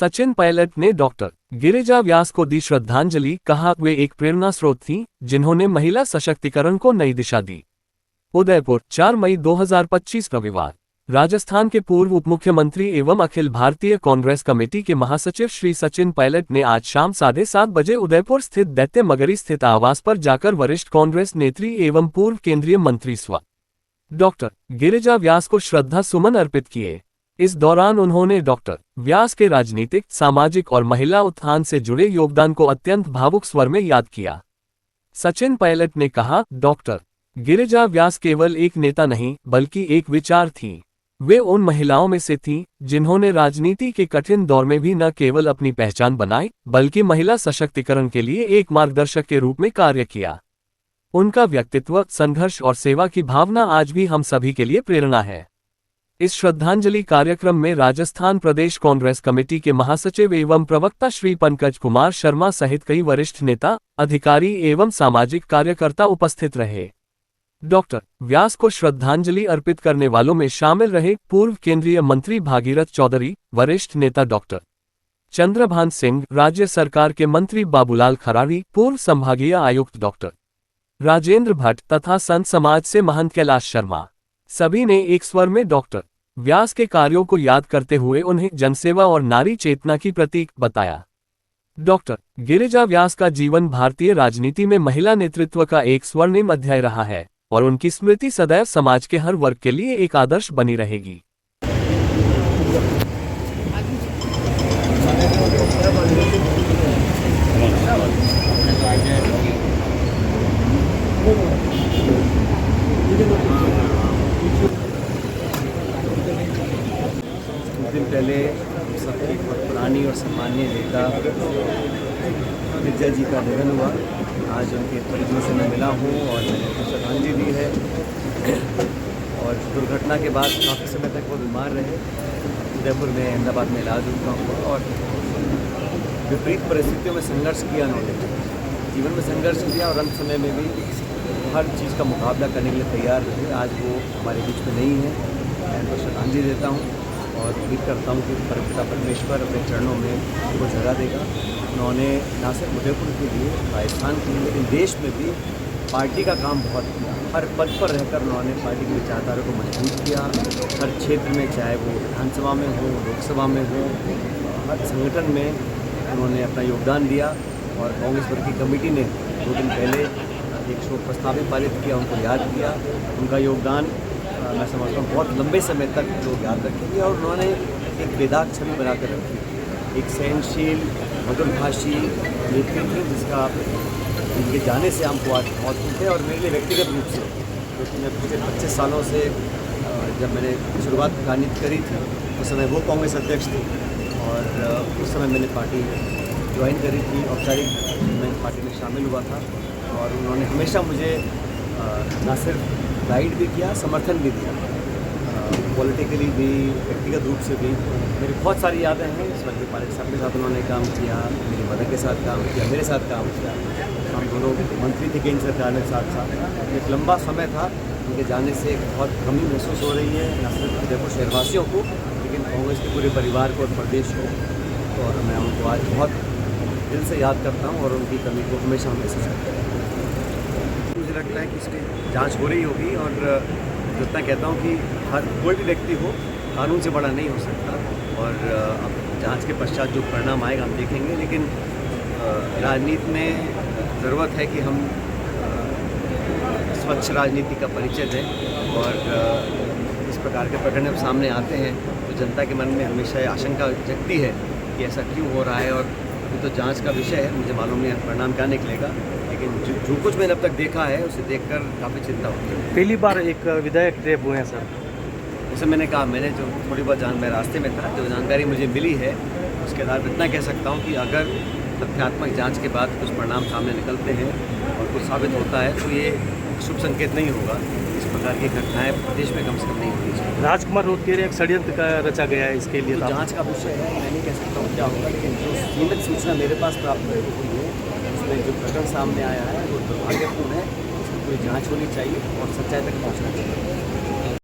सचिन पायलट ने डॉक्टर गिरिजा व्यास को दी श्रद्धांजलि, कहा वे एक प्रेरणा स्रोत थीं जिन्होंने महिला सशक्तिकरण को नई दिशा दी। उदयपुर 4 मई 2025 रविवार। राजस्थान के पूर्व उप मुख्यमंत्री एवं अखिल भारतीय कांग्रेस कमेटी के महासचिव श्री सचिन पायलट ने आज शाम 7:30 बजे उदयपुर स्थित दैत्य मगरी स्थित आवास पर जाकर वरिष्ठ कांग्रेस नेत्री एवं पूर्व केंद्रीय मंत्री स्व डॉक्टर गिरिजा व्यास को श्रद्धा सुमन अर्पित किए। इस दौरान उन्होंने डॉक्टर व्यास के राजनीतिक, सामाजिक और महिला उत्थान से जुड़े योगदान को अत्यंत भावुक स्वर में याद किया। सचिन पायलट ने कहा, डॉक्टर गिरिजा व्यास केवल एक नेता नहीं बल्कि एक विचार थी। वे उन महिलाओं में से थीं जिन्होंने राजनीति के कठिन दौर में भी न केवल अपनी पहचान बनाई बल्कि महिला सशक्तिकरण के लिए एक मार्गदर्शक के रूप में कार्य किया। उनका व्यक्तित्व, संघर्ष और सेवा की भावना आज भी हम सभी के लिए प्रेरणा है। इस श्रद्धांजलि कार्यक्रम में राजस्थान प्रदेश कांग्रेस कमेटी के महासचिव एवं प्रवक्ता श्री पंकज कुमार शर्मा सहित कई वरिष्ठ नेता, अधिकारी एवं सामाजिक कार्यकर्ता उपस्थित रहे। डॉक्टर व्यास को श्रद्धांजलि अर्पित करने वालों में शामिल रहे पूर्व केंद्रीय मंत्री भागीरथ चौधरी, वरिष्ठ नेता डॉक्टर चंद्रभान सिंह, राज्य सरकार के मंत्री बाबूलाल खराड़ी, पूर्व संभागीय आयुक्त डॉक्टर राजेंद्र भट्ट तथा संत समाज से महंत कैलाश शर्मा। सभी ने एक स्वर में डॉक्टर व्यास के कार्यों को याद करते हुए उन्हें जनसेवा और नारी चेतना की प्रतीक बताया। डॉक्टर गिरिजा व्यास का जीवन भारतीय राजनीति में महिला नेतृत्व का एक स्वर्णिम अध्याय रहा है और उनकी स्मृति सदैव समाज के हर वर्ग के लिए एक आदर्श बनी रहेगी। कुछ दिन पहले सबकी बहुत पुरानी और सम्मानीय नेता गिरिजा जी का निधन हुआ। आज उनके परिजनों से मैं मिला हूँ और मैंने उनको श्रद्धांजलि दी है। और दुर्घटना के बाद काफ़ी समय तक वो बीमार रहे। उदयपुर में, अहमदाबाद में इलाज उनका हुआ और विपरीत परिस्थितियों में संघर्ष किया उन्होंने। जीवन में संघर्ष किया और अंत समय में भी हर चीज़ का मुकाबला करने के लिए तैयार रहे। आज वो हमारे बीच में नहीं है। मैं उनको श्रद्धांजलि देता हूँ और उम्मीद करता हूँ कि परमपिता परमेश्वर अपने चरणों में उनको जगह देगा। उन्होंने न सिर्फ उदयपुर के लिए, राजस्थान के लिए, लेकिन देश में भी पार्टी का काम बहुत किया। हर पद पर रहकर उन्होंने पार्टी की विचारधारा को मजबूत किया। हर क्षेत्र में, चाहे वो विधानसभा में हो, लोकसभा में हो, हर संगठन में उन्होंने अपना योगदान दिया। और कांग्रेस वर्किंग कमेटी ने 2 दिन पहले एक शोक प्रस्ताव भी पारित किया, उनको याद किया। उनका योगदान मैं समझता हूँ बहुत लंबे समय तक लोग याद रखेंगे और उन्होंने एक बेदाग छवि बनाकर रखी, एक सहनशील, मधुरभाषी नेत्री थी जिसका इनके जाने से हमको आज बहुत खुश है। और मेरे लिए व्यक्तिगत रूप से, क्योंकि मैं पिछले 25 सालों से जब मैंने शुरुआत राजनीति करी थी उस समय वो कांग्रेस अध्यक्ष थे और उस समय मैंने पार्टी ज्वाइन करी थी, औपचारिक मैं पार्टी में शामिल हुआ था। और उन्होंने हमेशा मुझे न सिर्फ गाइड भी किया, समर्थन भी दिया, पॉलिटिकली भी, व्यक्तिगत रूप से भी। मेरी बहुत सारी यादें हैं। स्वर्गीय पायलट साहब के साथ उन्होंने काम किया, मेरी मदर के साथ काम किया, मेरे साथ काम किया। हम दोनों मंत्री थे केंद्र सरकार में साथ। एक लंबा समय था। उनके जाने से बहुत कमी महसूस हो रही है, न सिर्फ उदयपुर शहरवासियों को लेकिन कांग्रेस के पूरे परिवार को और प्रदेश को। और मैं उनको आज बहुत दिल से याद करता हूँ और उनकी कमी को हमेशा महसूस करता हूँ। मुझे लगता है कि इसकी जांच हो रही होगी और जितना कहता हूँ कि हर कोई भी व्यक्ति हो, कानून से बड़ा नहीं हो सकता। और अब जांच के पश्चात जो परिणाम आएगा हम देखेंगे। लेकिन राजनीति में ज़रूरत है कि हम स्वच्छ राजनीति का परिचय दें। और इस प्रकार के प्रकरण जब सामने आते हैं तो जनता के मन में हमेशा आशंका जगती है कि ऐसा क्यों हो रहा है। और अभी तो जांच का विषय है, मुझे मालूम नहीं परिणाम क्या निकलेगा। लेकिन जो कुछ मैंने अब तक देखा है उसे देखकर काफ़ी चिंता होती है। पहली बार एक विधायक ट्रैप हुए हैं सर। जैसे मैंने कहा, मैंने जो थोड़ी बहुत मैं रास्ते में था, जो जानकारी मुझे मिली है उसके आधार पर इतना कह सकता हूँ कि अगर तथ्यात्मक जांच के बाद कुछ परिणाम सामने निकलते हैं और कुछ साबित होता है तो ये शुभ संकेत नहीं होगा। इस प्रकार की घटनाएं प्रदेश में कम से कम नहीं होनी चाहिए। राजकुमार रोड कह रहे एक षड्यंत्र का रचा गया है, इसके लिए तो जांच का विषय है, मैं नहीं कह सकता हूँ क्या होगा। लेकिन जो सीमित सूचना मेरे पास प्राप्त हुई है उसमें जो प्रकरण सामने आया है वो दुर्भाग्यपूर्ण है। उसकी पूरी जाँच होनी चाहिए और सच्चाई तक पहुँचना चाहिए।